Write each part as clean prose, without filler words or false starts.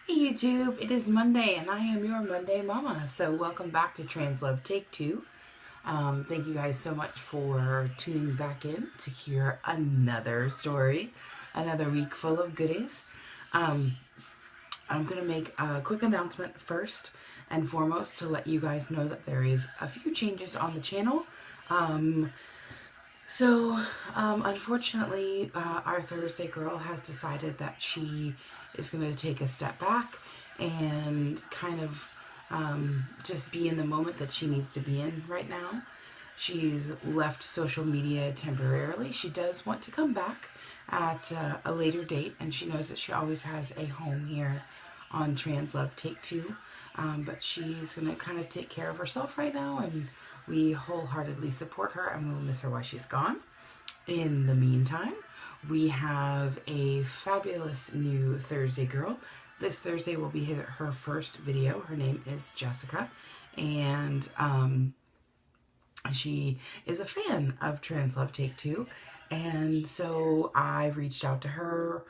Hey YouTube, it is Monday and I am your Monday Mama. So welcome back to Trans Love Take Two. Thank you guys so much for tuning back in to hear another story, another week full of goodies. I'm going to make a quick announcement first and foremost to let you guys know that there is a few changes on the channel. Unfortunately, our Thursday girl has decided that she is going to take a step back and kind of just be in the moment that she needs to be in right now. She's left social media temporarily. She does want to come back at a later date, and she knows that she always has a home here on Trans Love Take Two. But she's going to kind of take care of herself right now, and we wholeheartedly support her, and we'll miss her while she's gone. In the meantime, we have a fabulous new Thursday girl. This Thursday will be her first video. Her name is Jessica, and she is a fan of Trans Love Take Two, and so I reached out to her.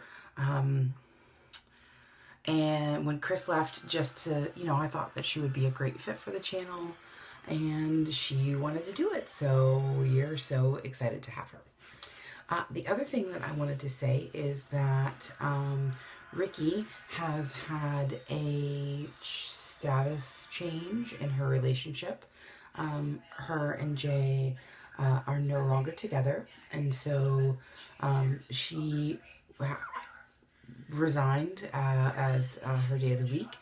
And when Chris left, just to, I thought that she would be a great fit for the channel, and she wanted to do it, so we're so excited to have her. The other thing that I wanted to say is that Ricky has had a status change in her relationship. Her and Jay are no longer together, and so she resigned as her day of the week.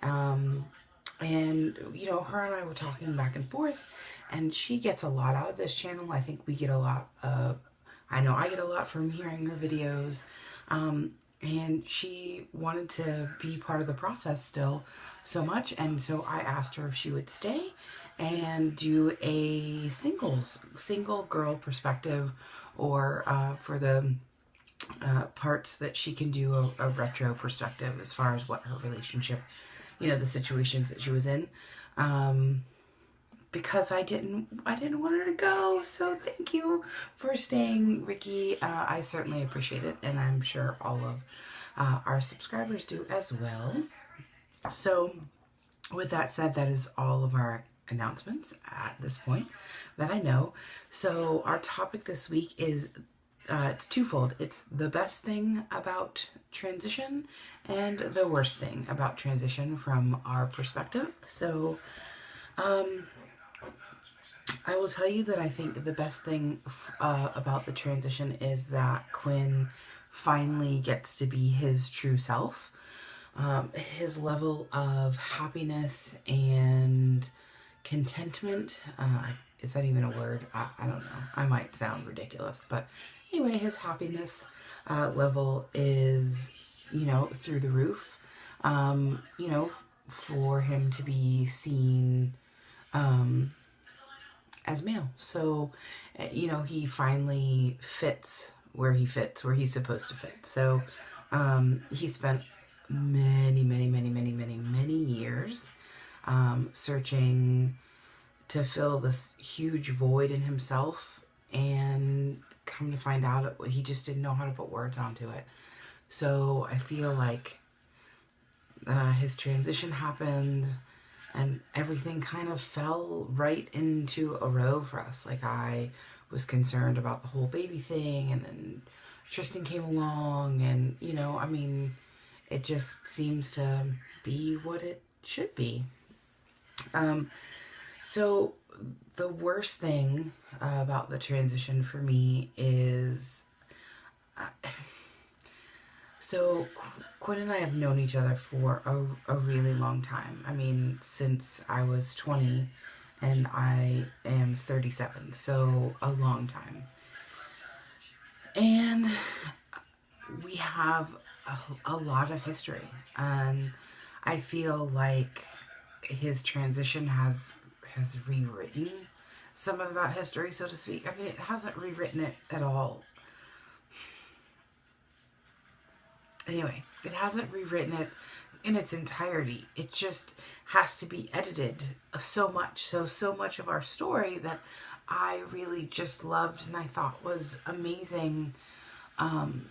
And, her and I were talking back and forth, and she gets a lot out of this channel. I think we get a lot I know I get a lot from hearing her videos, and she wanted to be part of the process still so much, and so I asked her if she would stay and do a single girl perspective, or for the parts that she can do a retro perspective as far as what her relationship, the situations that she was in. Because I didn't want her to go. So thank you for staying, Ricky. I certainly appreciate it, and I'm sure all of our subscribers do as well. So with that said, that is all of our announcements at this point that I know. So our topic this week is it's twofold. It's the best thing about transition and the worst thing about transition from our perspective. So I will tell you that I think the best thing about the transition is that Quinn finally gets to be his true self. His level of happiness and contentment, is that even a word? I don't know. I might sound ridiculous, but anyway, his happiness level is, through the roof. For him to be seen as male. So, he finally fits where he's supposed to fit. So, he spent many years searching to fill this huge void in himself, and come to find out he just didn't know how to put words onto it. So I feel like his transition happened, and everything kind of fell right into a row for us. Like, I was concerned about the whole baby thing, and then Tristan came along, and, it just seems to be what it should be. So the worst thing about the transition for me is... So Quinn and I have known each other for a really long time. I mean, since I was 20 and I am 37, so a long time. And we have a lot of history, and I feel like his transition has rewritten some of that history, so to speak. I mean, it hasn't rewritten it at all. Anyway, it hasn't rewritten it in its entirety. It just has to be edited so much. So much of our story that I really just loved and I thought was amazing, and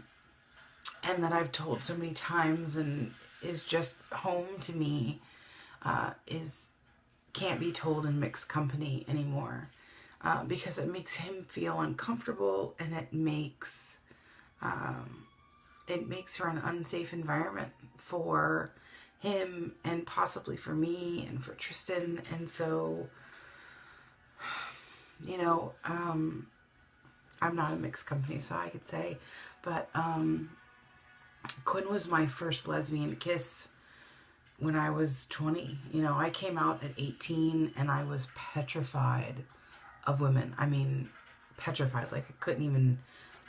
that I've told so many times, and is just home to me can't be told in mixed company anymore, because it makes him feel uncomfortable, and it makes for an unsafe environment for him and possibly for me and for Tristan. And so, you know, I'm not a mixed company, so I could say, but Quinn was my first lesbian kiss when I was 20. You know, I came out at 18 and I was petrified of women. I mean, petrified. Like, I couldn't even,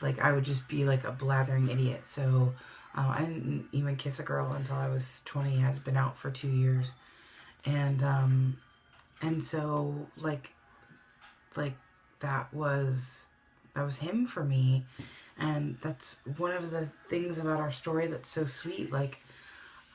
like, I would just be like a blathering idiot. So I didn't even kiss a girl until I was 20. I'd been out for 2 years. And so like that was him for me. And that's one of the things about our story that's so sweet. Like,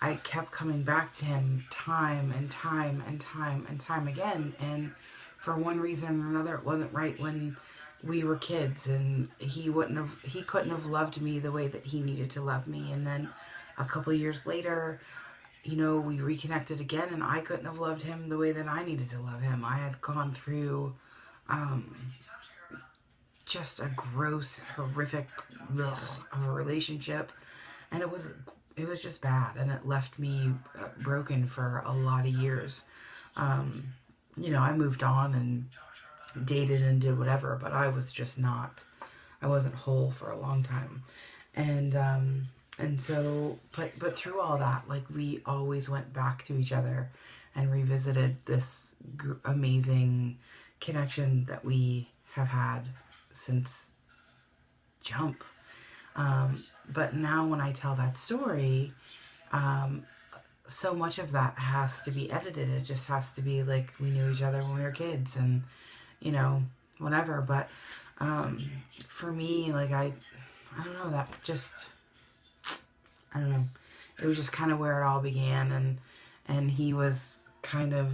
I kept coming back to him time and time and time and time again. And for one reason or another, it wasn't right when we were kids, and he couldn't have loved me the way that he needed to love me. And then a couple of years later, you know, we reconnected again, and I couldn't have loved him the way that I needed to love him. I had gone through just a gross, horrific of a relationship, and it was just bad, and it left me broken for a lot of years. You know, I moved on and dated and did whatever, but I was just not, I wasn't whole for a long time. And so, but through all that, like, we always went back to each other and revisited this amazing connection that we have had since jump. But now when I tell that story, so much of that has to be edited. It just has to be like, we knew each other when we were kids, and, you know, whatever. But for me, like, I don't know, that just, I don't know. It was just kind of where it all began, and he was kind of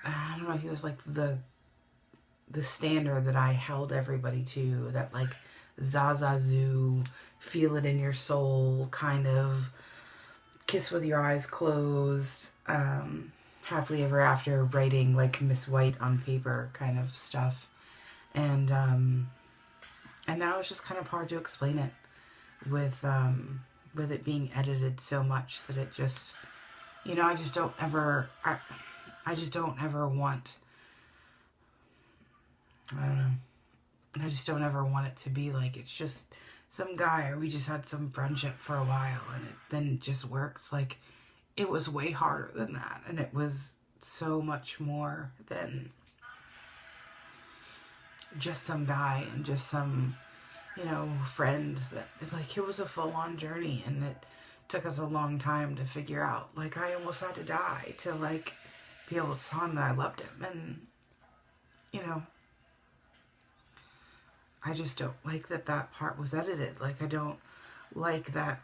I don't know, he was like the standard that I held everybody to, that like Zazazoo, feel it in your soul, kind of kiss with your eyes closed, happily ever after, writing like Miss White on paper kind of stuff. And now it's just kind of hard to explain it with it being edited so much that it just, you know, I just don't ever want, I don't know, I just don't ever want it to be like it's just some guy, or we just had some friendship for a while and then it just worked. Like, it was way harder than that, and it was so much more than just some guy and just some, you know, friend. That is like, it was a full-on journey, and it took us a long time to figure out. Like, I almost had to die to like be able to tell him that I loved him. And, you know, I just don't like that part was edited. Like, I don't like that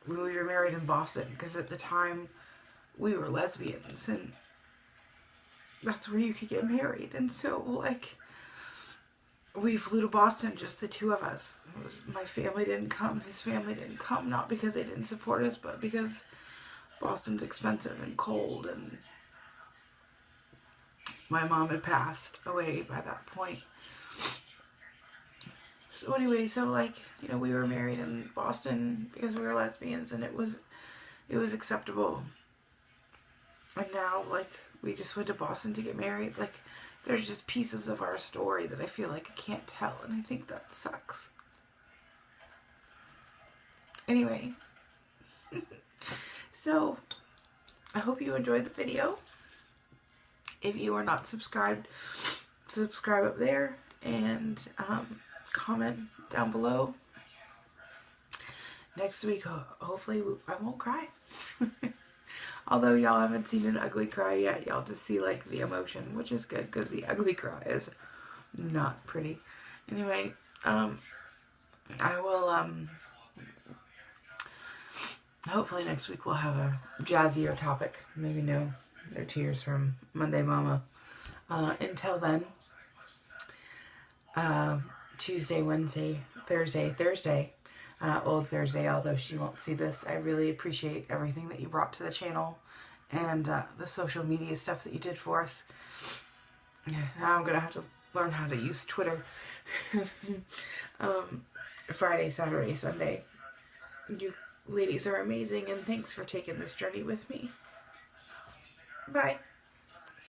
we were married in Boston, because at the time we were lesbians, and that's where you could get married. And so, like, we flew to Boston, just the two of us. My family didn't come. His family didn't come, not because they didn't support us, but because Boston's expensive and cold, and my mom had passed away by that point. So anyway, so like, you know, we were married in Boston because we were lesbians, and it was acceptable. And now, like, we just went to Boston to get married. Like, there's just pieces of our story that I feel like I can't tell, and I think that sucks. Anyway, so I hope you enjoyed the video. If you are not subscribed, subscribe up there, and comment down below. Next week, hopefully I won't cry. Although y'all haven't seen an ugly cry yet, y'all just see like the emotion, which is good, because the ugly cry is not pretty. Anyway, I will, hopefully next week we'll have a jazzier topic. Maybe no tears from Monday Mama. Until then, Tuesday, Wednesday, Thursday, Old Thursday, although she won't see this. I really appreciate everything that you brought to the channel and the social media stuff that you did for us. Now I'm going to have to learn how to use Twitter. Friday, Saturday, Sunday. You ladies are amazing, and thanks for taking this journey with me. Bye.